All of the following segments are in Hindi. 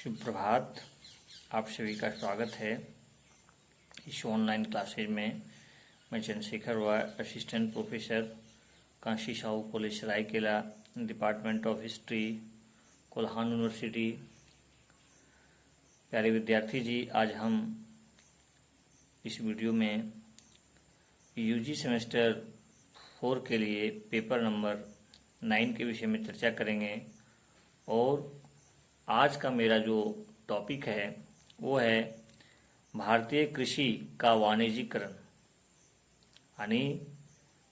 शुभ प्रभात। आप सभी का स्वागत है इस ऑनलाइन क्लासेज में। मैं Chandrashekhar Y, assistant professor, Kanshi Sahu college Saraikela, department of history, Kolhan university. प्यारे विद्यार्थी जी, आज हम इस वीडियो में यूजी सेमेस्टर 4 के लिए पेपर नंबर 9 के विषय में चर्चा करेंगे। और आज का मेरा जो टॉपिक है वो है भारतीय कृषि का वाणिज्यीकरण, यानी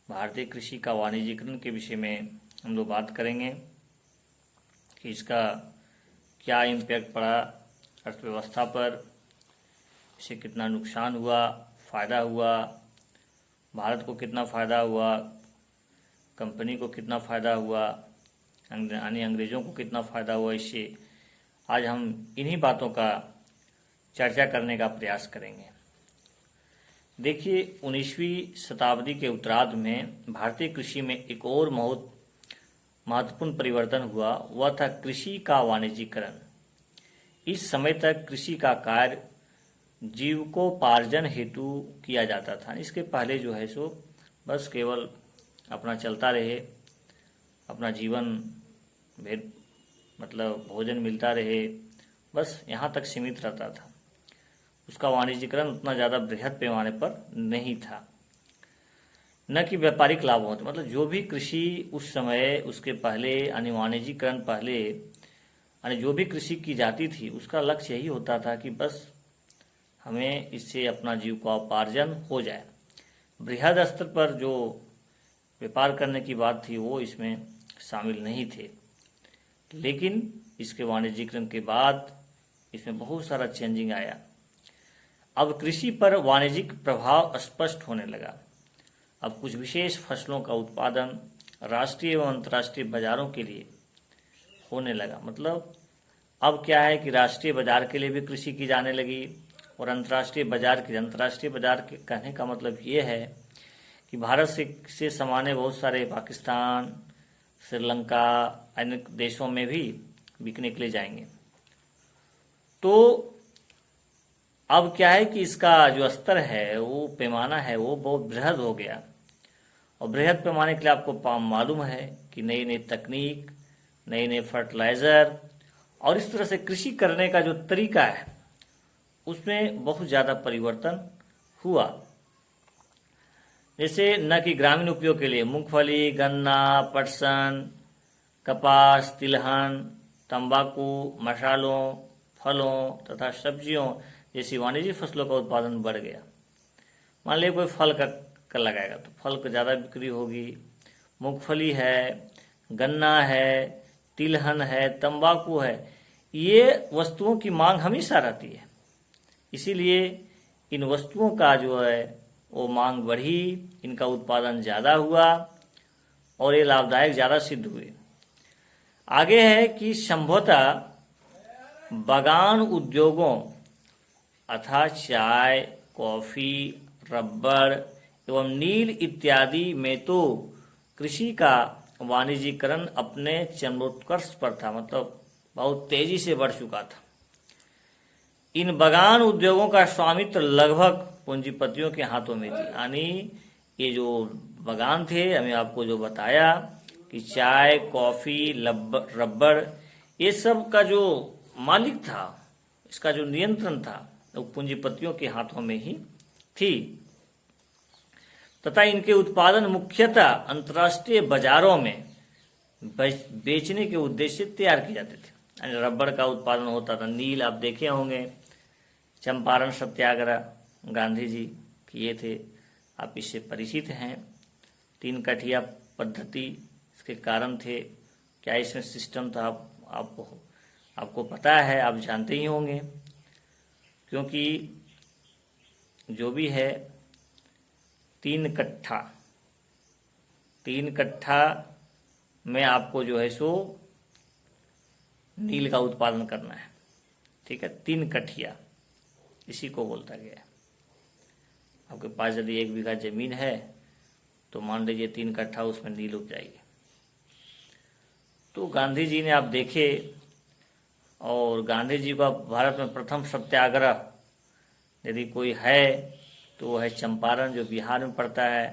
भारतीय कृषि का वाणिज्यीकरण के विषय में हम लोग बात करेंगे कि इसका क्या इम्पैक्ट पड़ा अर्थव्यवस्था पर, इससे कितना नुकसान हुआ, फ़ायदा हुआ, भारत को कितना फ़ायदा हुआ, कंपनी को कितना फ़ायदा हुआ, यानी अंग्रेज़ों को कितना फ़ायदा हुआ। इससे आज हम इन्हीं बातों का चर्चा करने का प्रयास करेंगे। देखिए, 19वीं शताब्दी के उत्तरार्ध में भारतीय कृषि में एक और बहुत महत्वपूर्ण परिवर्तन हुआ, वह था कृषि का वाणिज्यीकरण। इस समय तक कृषि का कार्य जीविकोपार्जन हेतु किया जाता था। इसके पहले जो है सो बस केवल अपना चलता रहे, अपना जीवन मतलब भोजन मिलता रहे, बस यहाँ तक सीमित रहता था। उसका वाणिज्यीकरण उतना ज़्यादा बृहद पैमाने पर नहीं था, न कि व्यापारिक लाभ होते। मतलब जो भी कृषि उस समय, उसके पहले यानी वाणिज्यीकरण पहले, यानी जो भी कृषि की जाती थी उसका लक्ष्य यही होता था कि बस हमें इससे अपना जीविकोपार्जन हो जाए। बृहद स्तर पर जो व्यापार करने की बात थी वो इसमें शामिल नहीं थे। लेकिन इसके वाणिज्यीकरण के बाद इसमें बहुत सारा चेंजिंग आया। अब कृषि पर वाणिज्यिक प्रभाव स्पष्ट होने लगा। अब कुछ विशेष फसलों का उत्पादन राष्ट्रीय एवं अंतर्राष्ट्रीय बाजारों के लिए होने लगा। मतलब अब क्या है कि राष्ट्रीय बाजार के लिए भी कृषि की जाने लगी और अंतर्राष्ट्रीय बाजार के कहने का मतलब ये है कि भारत से समाने बहुत सारे पाकिस्तान, श्रीलंका, अन्य देशों में भी बिकने के लिए जाएंगे। तो अब क्या है कि इसका जो स्तर है, वो पैमाना है, वो बहुत बृहद हो गया। और बृहद पैमाने के लिए आपको मालूम है कि नई नई तकनीक, नए नए फर्टिलाइज़र और इस तरह से कृषि करने का जो तरीका है उसमें बहुत ज़्यादा परिवर्तन हुआ। जैसे न कि ग्रामीण उपयोग के लिए मूंगफली, गन्ना, पटसन, कपास, तिलहन, तंबाकू, मसालों, फलों तथा सब्जियों जैसी वाणिज्यिक फसलों का उत्पादन बढ़ गया। मान लीजिए कोई फल का लगाएगा तो फल को ज़्यादा बिक्री होगी। मूंगफली है, गन्ना है, तिलहन है, तंबाकू है, ये वस्तुओं की मांग हमेशा रहती है। इसीलिए इन वस्तुओं का जो है वो मांग बढ़ी, इनका उत्पादन ज़्यादा हुआ और ये लाभदायक ज़्यादा सिद्ध हुए। आगे है कि संभवतः बागान उद्योगों अर्थात चाय, कॉफ़ी, रबर एवं नील इत्यादि में तो कृषि का वाणिज्यीकरण अपने चरमोत्कर्ष पर था, मतलब बहुत तेजी से बढ़ चुका था। इन बागान उद्योगों का स्वामित्व लगभग पूंजीपतियों के हाथों में थी। यानी ये जो बागान थे, हमें आपको जो बताया कि चाय, कॉफ़ी, रबर, ये सब का जो मालिक था, इसका जो नियंत्रण था, वो पूंजीपतियों के हाथों में ही थी तथा इनके उत्पादन मुख्यतः अंतर्राष्ट्रीय बाजारों में बेचने के उद्देश्य से तैयार किए जाते थे। रबर का उत्पादन होता था। नील आप देखे होंगे, चंपारण सत्याग्रह गांधी जी किए थे, आप इससे परिचित हैं। 3 कठिया पद्धति इसके कारण थे। क्या इसमें सिस्टम था, आपको पता है, आप जानते ही होंगे, क्योंकि जो भी है 3 कट्ठा में आपको जो है सो नील का उत्पादन करना है। ठीक है, 3 कठिया इसी को बोलता गया है। आपके पास यदि 1 बीघा जमीन है तो मान लीजिए 3 कट्ठा उसमें नील उग जाएगी। तो गांधी जी ने आप देखे और गांधी जी का भारत में प्रथम सत्याग्रह यदि कोई है तो वो है चंपारण, जो बिहार में पड़ता है।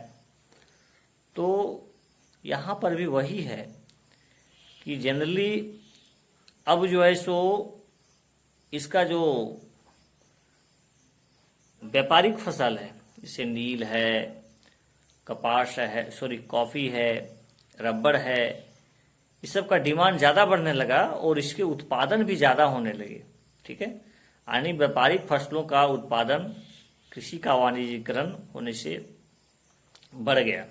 तो यहाँ पर भी वही है कि जनरली अब जो है सो इसका जो व्यापारिक फसल है, जैसे नील है, कपास है, सॉरी कॉफ़ी है, रबड़ है, इस सब का डिमांड ज़्यादा बढ़ने लगा और इसके उत्पादन भी ज़्यादा होने लगे। ठीक है, यानी व्यापारिक फसलों का उत्पादन कृषि का वाणिज्यीकरण होने से बढ़ गया।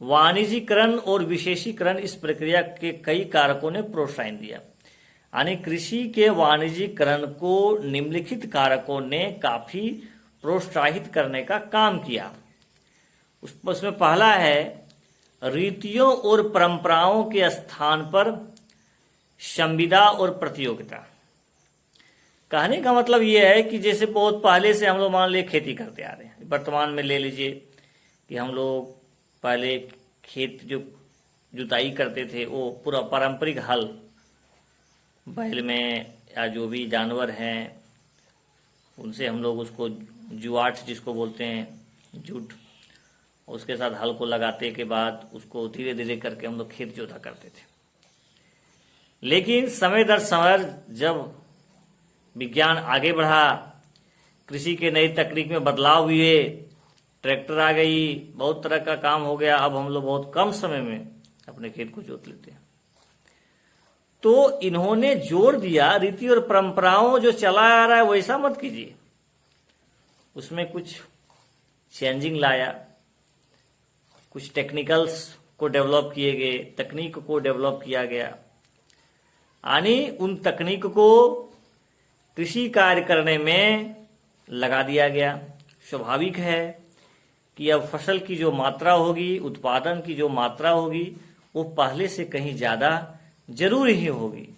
वाणिज्यीकरण और विशेषीकरण इस प्रक्रिया के कई कारकों ने प्रोत्साहन दिया, यानी कृषि के वाणिज्यीकरण को निम्नलिखित कारकों ने काफी प्रोत्साहित करने का काम किया। उसमें पहला है रीतियों और परंपराओं के स्थान पर संविदा और प्रतियोगिता। कहने का मतलब यह है कि जैसे बहुत पहले से हम लोग मान लीजिए खेती करते आ रहे हैं, वर्तमान में ले लीजिए कि हम लोग पहले खेत जो जुताई करते थे वो पूरा पारंपरिक हल बैल में या जो भी जानवर हैं उनसे हम लोग उसको जुआट जिसको बोलते हैं जुट, उसके साथ हल को लगाते के बाद उसको धीरे धीरे करके हम लोग खेत जोता करते थे। लेकिन समय दर समय जब विज्ञान आगे बढ़ा, कृषि के नई तकनीक में बदलाव हुए, ट्रैक्टर आ गई, बहुत तरह का काम हो गया, अब हम लोग बहुत कम समय में अपने खेत को जोत लेते हैं। तो इन्होंने जोर दिया रीति और परंपराओं जो चला आ रहा है वैसा मत कीजिए, उसमें कुछ चेंजिंग लाया, कुछ टेक्निकल्स को डेवलप किए गए, तकनीक को डेवलप किया गया, यानी उन तकनीक को कृषि कार्य करने में लगा दिया गया। स्वाभाविक है कि अब फसल की जो मात्रा होगी, उत्पादन की जो मात्रा होगी, वो पहले से कहीं ज़्यादा जरूर ही होगी,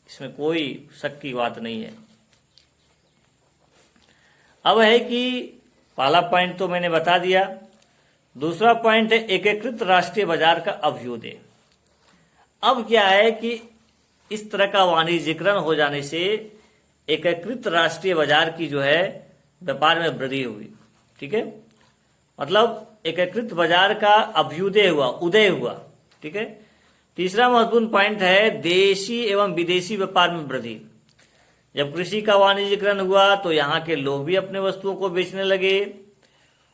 इसमें कोई शक की बात नहीं है। अब है कि पहला पॉइंट तो मैंने बता दिया, दूसरा पॉइंट है एकीकृत राष्ट्रीय बाजार का अभ्युदय। अब क्या है कि इस तरह का वाणिज्यीकरण हो जाने से एकीकृत राष्ट्रीय बाजार की जो है व्यापार में वृद्धि हुई। ठीक है, मतलब एकीकृत बाजार का अभ्युदय हुआ, उदय हुआ। ठीक है, तीसरा महत्वपूर्ण पॉइंट है देशी एवं विदेशी व्यापार में वृद्धि। जब कृषि का वाणिज्यीकरण हुआ तो यहाँ के लोग भी अपने वस्तुओं को बेचने लगे,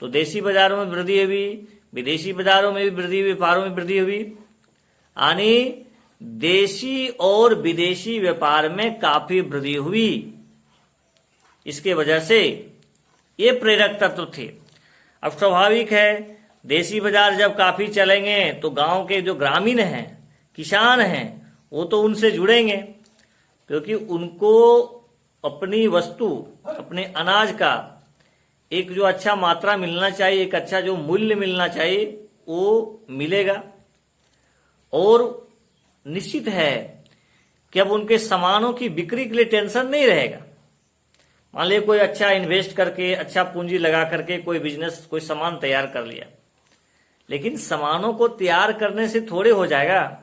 तो देशी बाजारों में वृद्धि हुई, विदेशी बाजारों में भी वृद्धि हुई, व्यापारों में वृद्धि हुई, यानी देशी और विदेशी व्यापार में काफी वृद्धि हुई। इसके वजह से ये प्रेरक तत्व थे। अब स्वाभाविक है देशी बाजार जब काफी चलेंगे तो गांव के जो ग्रामीण हैं, किसान हैं, वो तो उनसे जुड़ेंगे, क्योंकि उनको अपनी वस्तु, अपने अनाज का एक जो अच्छा मात्रा मिलना चाहिए, एक अच्छा जो मूल्य मिलना चाहिए वो मिलेगा। और निश्चित है कि अब उनके सामानों की बिक्री के लिए टेंशन नहीं रहेगा। मान लीजिए कोई अच्छा इन्वेस्ट करके, अच्छा पूंजी लगा करके कोई बिजनेस, कोई सामान तैयार कर लिया, लेकिन सामानों को तैयार करने से थोड़े हो जाएगा,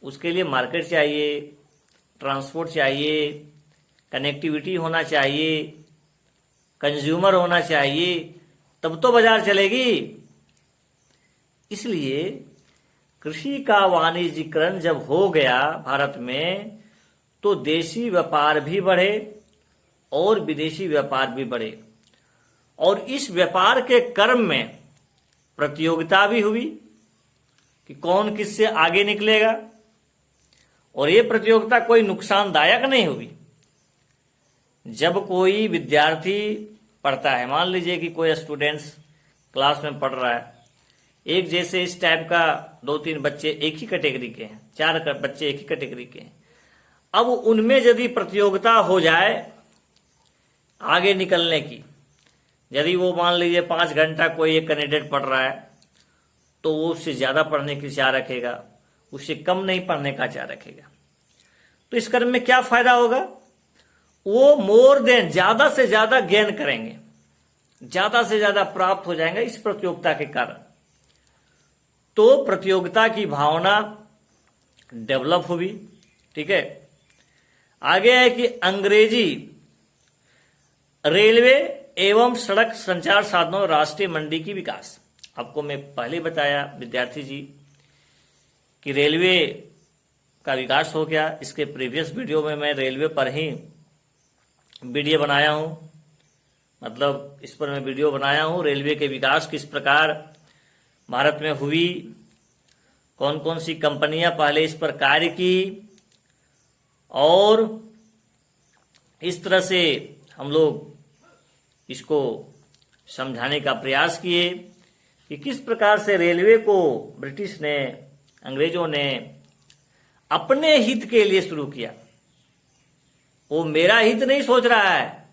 उसके लिए मार्केट चाहिए, ट्रांसपोर्ट चाहिए, कनेक्टिविटी होना चाहिए, कंज्यूमर होना चाहिए, तब तो बाजार चलेगी। इसलिए कृषि का वाणिज्यीकरण जब हो गया भारत में, तो देशी व्यापार भी बढ़े और विदेशी व्यापार भी बढ़े, और इस व्यापार के क्रम में प्रतियोगिता भी हुई कि कौन किससे आगे निकलेगा, और ये प्रतियोगिता कोई नुकसानदायक नहीं हुई। जब कोई विद्यार्थी पढ़ता है, मान लीजिए कि कोई स्टूडेंट्स क्लास में पढ़ रहा है, एक जैसे इस टाइप का 2-3 बच्चे एक ही कैटेगरी के हैं, 4 बच्चे एक ही कैटेगरी के हैं, अब उनमें यदि प्रतियोगिता हो जाए आगे निकलने की, यदि वो मान लीजिए 5 घंटा कोई एक कैंडिडेट पढ़ रहा है तो वो उससे ज़्यादा पढ़ने की चाह रखेगा, उससे कम नहीं पढ़ने का चाह रखेगा, तो इस क्रम में क्या फायदा होगा? वो मोर देन ज़्यादा से ज़्यादा गेन करेंगे, ज़्यादा से ज़्यादा प्राप्त हो जाएंगे इस प्रतियोगिता के कारण। तो प्रतियोगिता की भावना डेवलप हुई। ठीक है, आगे है कि अंग्रेजी रेलवे एवं सड़क संचार साधनों राष्ट्रीय मंडी की विकास। आपको मैं पहले बताया विद्यार्थी जी कि रेलवे का विकास हो गया। इसके प्रीवियस वीडियो में मैं रेलवे पर ही वीडियो बनाया हूं, मतलब इस पर मैं वीडियो बनाया हूं रेलवे के विकास किस प्रकार भारत में हुई, कौन कौन सी कंपनियां पहले इस पर कार्य की, और इस तरह से हम लोग इसको समझाने का प्रयास किए कि किस प्रकार से रेलवे को ब्रिटिश ने, अंग्रेजों ने अपने हित के लिए शुरू किया। वो मेरा हित नहीं सोच रहा है।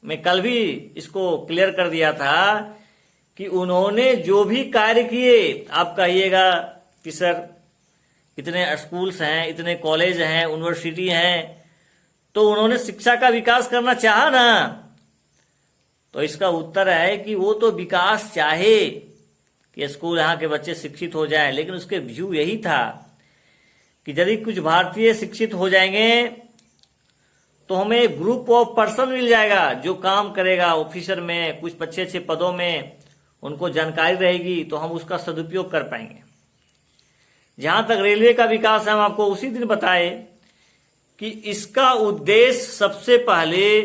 मैं कल भी इसको क्लियर कर दिया था कि उन्होंने जो भी कार्य किए, आप कहिएगा कि सर इतने स्कूल्स हैं, इतने कॉलेज हैं, यूनिवर्सिटी हैं, तो उन्होंने शिक्षा का विकास करना चाहा ना, तो इसका उत्तर है कि वो तो विकास चाहे कि स्कूल यहाँ के बच्चे शिक्षित हो जाएं, लेकिन उसके व्यू यही था कि यदि कुछ भारतीय शिक्षित हो जाएंगे तो हमें एक ग्रुप ऑफ पर्सन मिल जाएगा जो काम करेगा ऑफिसर में, कुछ अच्छे अच्छे पदों में उनको जानकारी रहेगी, तो हम उसका सदुपयोग कर पाएंगे। जहां तक रेलवे का विकास है, हम आपको उसी दिन बताए कि इसका उद्देश्य सबसे पहले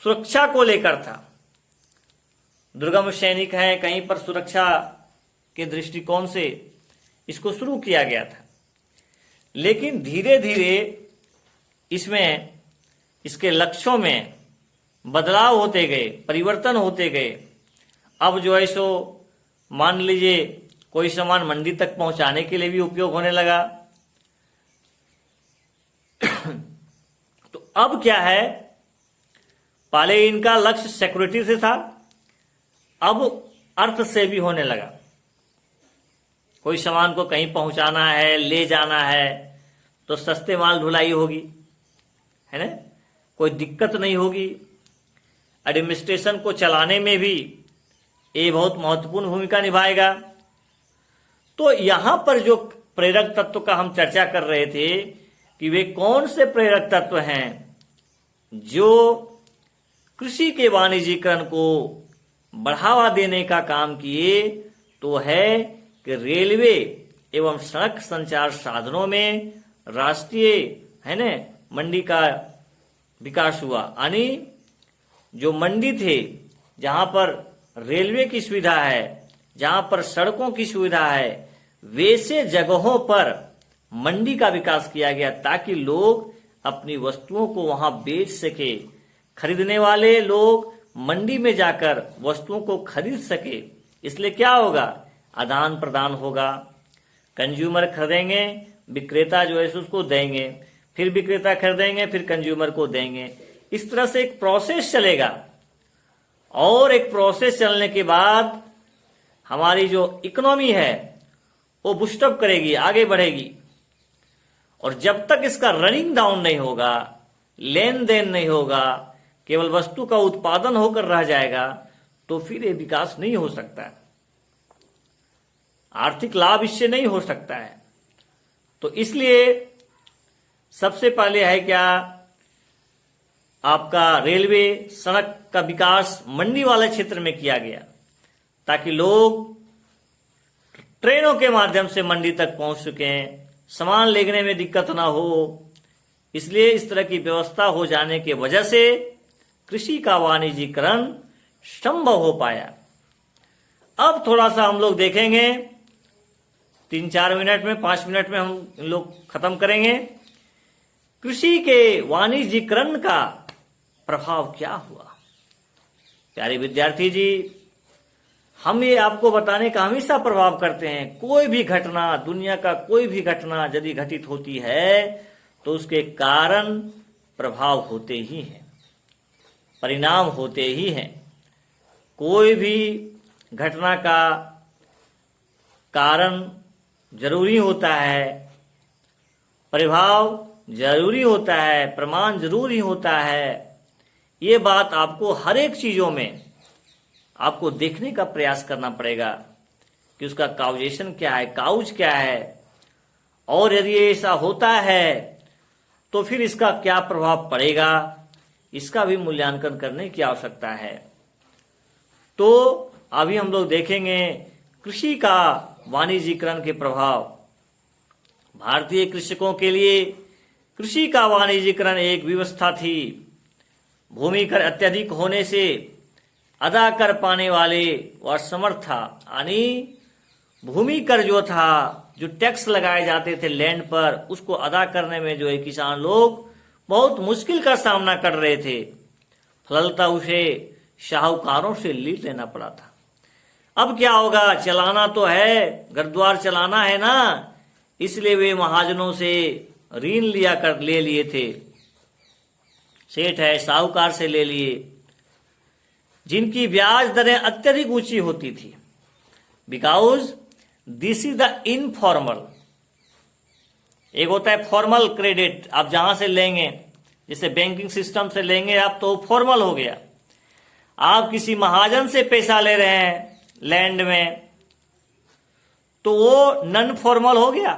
सुरक्षा को लेकर था। दुर्गम सैनिक हैं, कहीं पर सुरक्षा के दृष्टिकोण से इसको शुरू किया गया था, लेकिन धीरे धीरे इसमें इसके लक्ष्यों में बदलाव होते गए, परिवर्तन होते गए। अब जो है सो मान लीजिए कोई सामान मंडी तक पहुंचाने के लिए भी उपयोग होने लगा। तो अब क्या है, पहले इनका लक्ष्य सिक्योरिटी से था, अब अर्थ से भी होने लगा। कोई सामान को कहीं पहुंचाना है, ले जाना है, तो सस्ते माल ढुलाई होगी, है ना, कोई दिक्कत नहीं होगी। एडमिनिस्ट्रेशन को चलाने में भी ये बहुत महत्वपूर्ण भूमिका निभाएगा। तो यहां पर जो प्रेरक तत्व का हम चर्चा कर रहे थे कि वे कौन से प्रेरक तत्व हैं जो कृषि के वाणिज्यीकरण को बढ़ावा देने का काम किए, तो है कि रेलवे एवं सड़क संचार साधनों में राष्ट्रीय, है ना, मंडी का विकास हुआ। यानी जो मंडी थे, जहां पर रेलवे की सुविधा है, जहां पर सड़कों की सुविधा है, वैसे जगहों पर मंडी का विकास किया गया ताकि लोग अपनी वस्तुओं को वहां बेच सके, खरीदने वाले लोग मंडी में जाकर वस्तुओं को खरीद सके। इसलिए क्या होगा, आदान प्रदान होगा, कंज्यूमर खरीदेंगे, विक्रेता जो है उसको देंगे, फिर विक्रेता खरीदेंगे, फिर कंज्यूमर को देंगे। इस तरह से एक प्रोसेस चलेगा, और एक प्रोसेस चलने के बाद हमारी जो इकोनॉमी है वो बूस्टअप करेगी, आगे बढ़ेगी। और जब तक इसका रनिंग डाउन नहीं होगा, लेन देन नहीं होगा, केवल वस्तु का उत्पादन होकर रह जाएगा, तो फिर ये विकास नहीं हो सकता है, आर्थिक लाभ इससे नहीं हो सकता है। तो इसलिए सबसे पहले है क्या, आपका रेलवे सड़क का विकास मंडी वाले क्षेत्र में किया गया ताकि लोग ट्रेनों के माध्यम से मंडी तक पहुंच सकें, सामान लेने में दिक्कत ना हो। इसलिए इस तरह की व्यवस्था हो जाने की वजह से कृषि का वाणिज्यीकरण संभव हो पाया। अब थोड़ा सा हम लोग देखेंगे, 3-4 मिनट में, 5 मिनट में हम लोग खत्म करेंगे, कृषि के वाणिज्यीकरण का प्रभाव क्या हुआ। प्यारे विद्यार्थी जी, हम ये आपको बताने का हमेशा प्रभाव करते हैं। कोई भी घटना, दुनिया का कोई भी घटना यदि घटित होती है तो उसके कारण प्रभाव होते ही हैं, परिणाम होते ही हैं। कोई भी घटना का कारण जरूरी होता है, प्रभाव जरूरी होता है, प्रमाण जरूरी होता है। ये बात आपको हर एक चीजों में आपको देखने का प्रयास करना पड़ेगा कि उसका काउजेशन क्या है, काउज क्या है। और यदि ऐसा होता है तो फिर इसका क्या प्रभाव पड़ेगा, इसका भी मूल्यांकन करने की आवश्यकता है। तो अभी हम लोग देखेंगे कृषि का वाणिज्यीकरण के प्रभाव। भारतीय कृषकों के लिए कृषि का वाणिज्यीकरण एक व्यवस्था थी। भूमि कर अत्यधिक होने से अदा कर पाने वाले व असमर्थ था, यानी भूमि कर जो था, जो टैक्स लगाए जाते थे लैंड पर, उसको अदा करने में जो है किसान लोग बहुत मुश्किल का सामना कर रहे थे। फलतः उसे शाहूकारों से लीड लेना पड़ा था। अब क्या होगा, चलाना तो है, घर द्वार चलाना है ना, इसलिए वे महाजनों से ऋण ले लिए थे। सेठ है, साहूकार से ले लिए, जिनकी ब्याज दरें अत्यधिक ऊंची होती थी। Because this is the informal. एक होता है फॉर्मल क्रेडिट, आप जहां से लेंगे, जैसे बैंकिंग सिस्टम से लेंगे आप, तो फॉर्मल हो गया। आप किसी महाजन से पैसा ले रहे हैं लैंड में, तो वो नॉन फॉर्मल हो गया।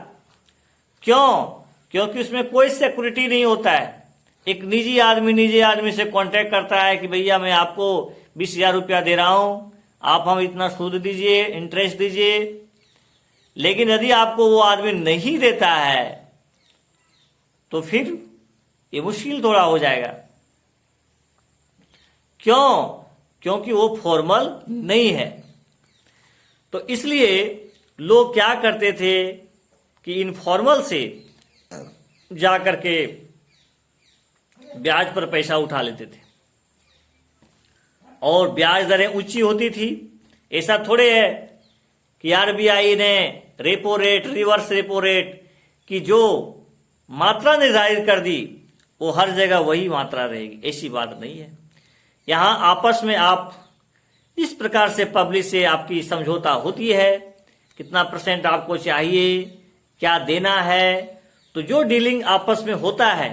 क्यों? क्योंकि उसमें कोई सिक्योरिटी नहीं होता है। एक निजी आदमी से कांटेक्ट करता है कि भैया मैं आपको 20,000 रुपया दे रहा हूं, आप हम इतना सूद दीजिए, इंटरेस्ट दीजिए। लेकिन यदि आपको वो आदमी नहीं देता है तो फिर ये मुश्किल थोड़ा हो जाएगा। क्यों? क्योंकि वो फॉर्मल नहीं है। तो इसलिए लोग क्या करते थे कि इनफॉर्मल से जाकर के ब्याज पर पैसा उठा लेते थे, और ब्याज दरें ऊंची होती थी। ऐसा थोड़े है कि आरबीआई ने repo rate, reverse repo rate की जो मात्रा निर्धारित कर दी, वो हर जगह वही मात्रा रहेगी, ऐसी बात नहीं है। यहां आपस में आप इस प्रकार से पब्लिक से आपकी समझौता होती है, कितना % आपको चाहिए, क्या देना है। तो जो डीलिंग आपस में होता है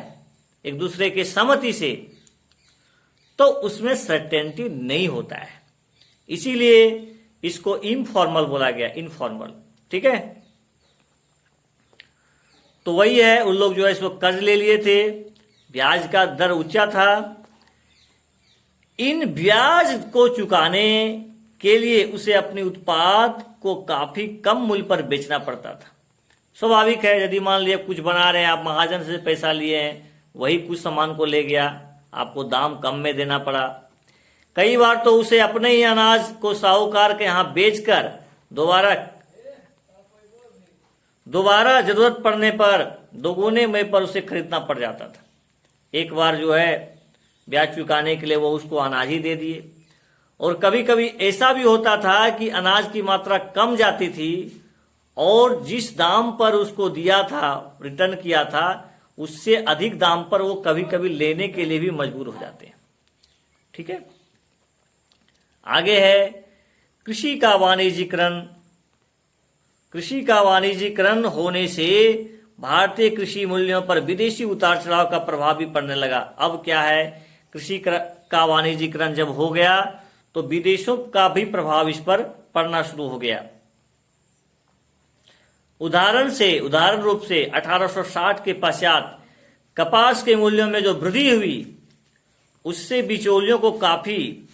एक दूसरे के सहमति से, तो उसमें सर्टेनिटी नहीं होता है। इसीलिए इसको इनफॉर्मल बोला गया, इनफॉर्मल। ठीक है, तो वही है, उन लोग जो है इसको कर्ज ले लिए थे, ब्याज का दर ऊंचा था। इन ब्याज को चुकाने के लिए उसे अपने उत्पाद को काफी कम मूल्य पर बेचना पड़ता था। स्वाभाविक है, यदि मान लिया कुछ बना रहे हैं आप, महाजन से पैसा लिए हैं, वही कुछ सामान को ले गया, आपको दाम कम में देना पड़ा। कई बार तो उसे अपने ही अनाज को साहूकार के यहां बेचकर दोबारा जरूरत पड़ने पर दोगुने में पर उसे खरीदना पड़ जाता था। एक बार जो है ब्याज चुकाने के लिए वो उसको अनाज ही दे दिए। और कभी कभी ऐसा भी होता था कि अनाज की मात्रा कम जाती थी, और जिस दाम पर उसको दिया था, रिटर्न किया था, उससे अधिक दाम पर वो कभी कभी लेने के लिए भी मजबूर हो जाते हैं। ठीक है, आगे है कृषि का वाणिज्यीकरण। कृषि का वाणिज्यीकरण होने से भारतीय कृषि मूल्यों पर विदेशी उतार चढ़ाव का प्रभाव भी पड़ने लगा। अब क्या है, कृषि का वाणिज्यीकरण जब हो गया तो विदेशों का भी प्रभाव इस पर पड़ना शुरू हो गया। उदाहरण रूप से 1860 के पश्चात कपास के मूल्यों में जो वृद्धि हुई, उससे बिचौलियों को काफी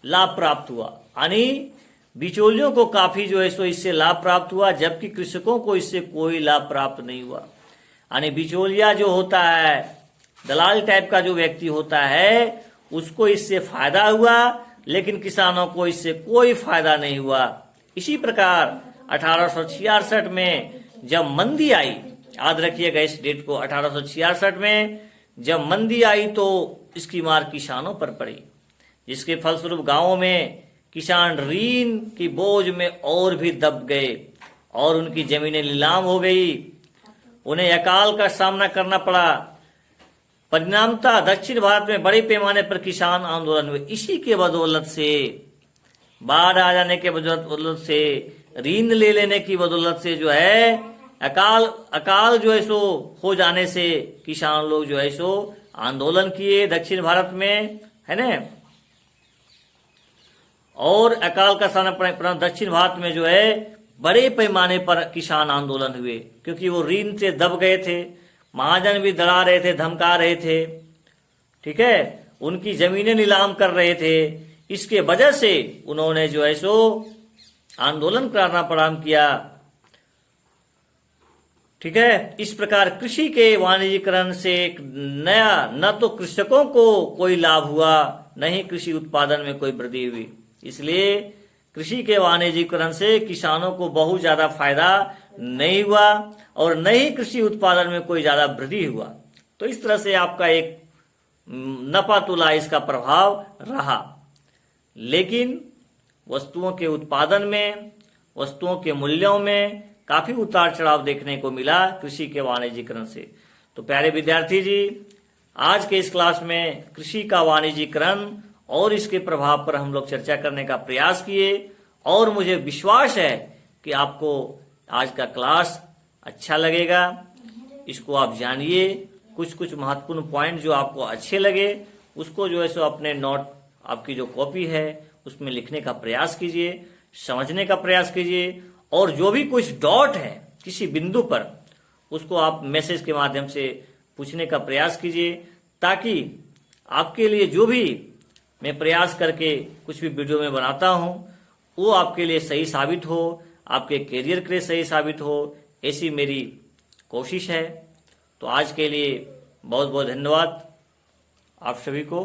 लाभ प्राप्त हुआ। यानी बिचौलियों को काफी जो है सो इससे लाभ प्राप्त हुआ, जबकि कृषकों को इससे कोई लाभ प्राप्त नहीं हुआ। यानी बिचौलिया जो होता है, दलाल टाइप का जो व्यक्ति होता है, उसको इससे फायदा हुआ, लेकिन किसानों को इससे कोई फायदा नहीं हुआ। इसी प्रकार 1866 में जब मंदी आई, याद रखिएगा इस डेट को, 1866 में जब मंदी आई तो इसकी मार किसानों पर पड़ी, जिसके फलस्वरूप गांवों में किसान ऋण की बोझ में और भी दब गए और उनकी जमीनें नीलाम हो गई। उन्हें अकाल का सामना करना पड़ा। परिणामतः दक्षिण भारत में बड़े पैमाने पर किसान आंदोलन हुए। इसी के बदौलत से, बाढ़ आ जाने के बदौलत से, ऋण ले लेने की बदौलत से जो है अकाल जो है सो हो जाने से किसान लोग जो है सो आंदोलन किए दक्षिण भारत में, है ना। और अकाल का सामना दक्षिण भारत में जो है बड़े पैमाने पर किसान आंदोलन हुए, क्योंकि वो ऋण से दब गए थे। महाजन भी डरा रहे थे, धमका रहे थे, ठीक है, उनकी जमीनें नीलाम कर रहे थे। इसके वजह से उन्होंने जो है सो आंदोलन करना प्रारंभ किया, ठीक है। इस प्रकार कृषि के वाणिज्यीकरण से एक नया, न तो कृषकों को कोई लाभ हुआ, न ही कृषि उत्पादन में कोई वृद्धि हुई। इसलिए कृषि के वाणिज्यीकरण से किसानों को बहुत ज्यादा फायदा नहीं हुआ और न ही कृषि उत्पादन में कोई ज्यादा वृद्धि हुआ। तो इस तरह से आपका एक नफा तुला इसका प्रभाव रहा। लेकिन वस्तुओं के उत्पादन में, वस्तुओं के मूल्यों में काफी उतार चढ़ाव देखने को मिला कृषि के वाणिज्यीकरण से। तो प्यारे विद्यार्थी जी, आज के इस क्लास में कृषि का वाणिज्यीकरण और इसके प्रभाव पर हम लोग चर्चा करने का प्रयास किए और मुझे विश्वास है कि आपको आज का क्लास अच्छा लगेगा। इसको आप जानिए, कुछ कुछ महत्वपूर्ण पॉइंट जो आपको अच्छे लगे उसको जो है सो अपने नोट, आपकी जो कॉपी है उसमें लिखने का प्रयास कीजिए, समझने का प्रयास कीजिए और जो भी कुछ डॉट है किसी बिंदु पर उसको आप मैसेज के माध्यम से पूछने का प्रयास कीजिए, ताकि आपके लिए जो भी मैं प्रयास करके कुछ भी वीडियो में बनाता हूं वो आपके लिए सही साबित हो, आपके करियर के लिए सही साबित हो, ऐसी मेरी कोशिश है। तो आज के लिए बहुत बहुत धन्यवाद आप सभी को।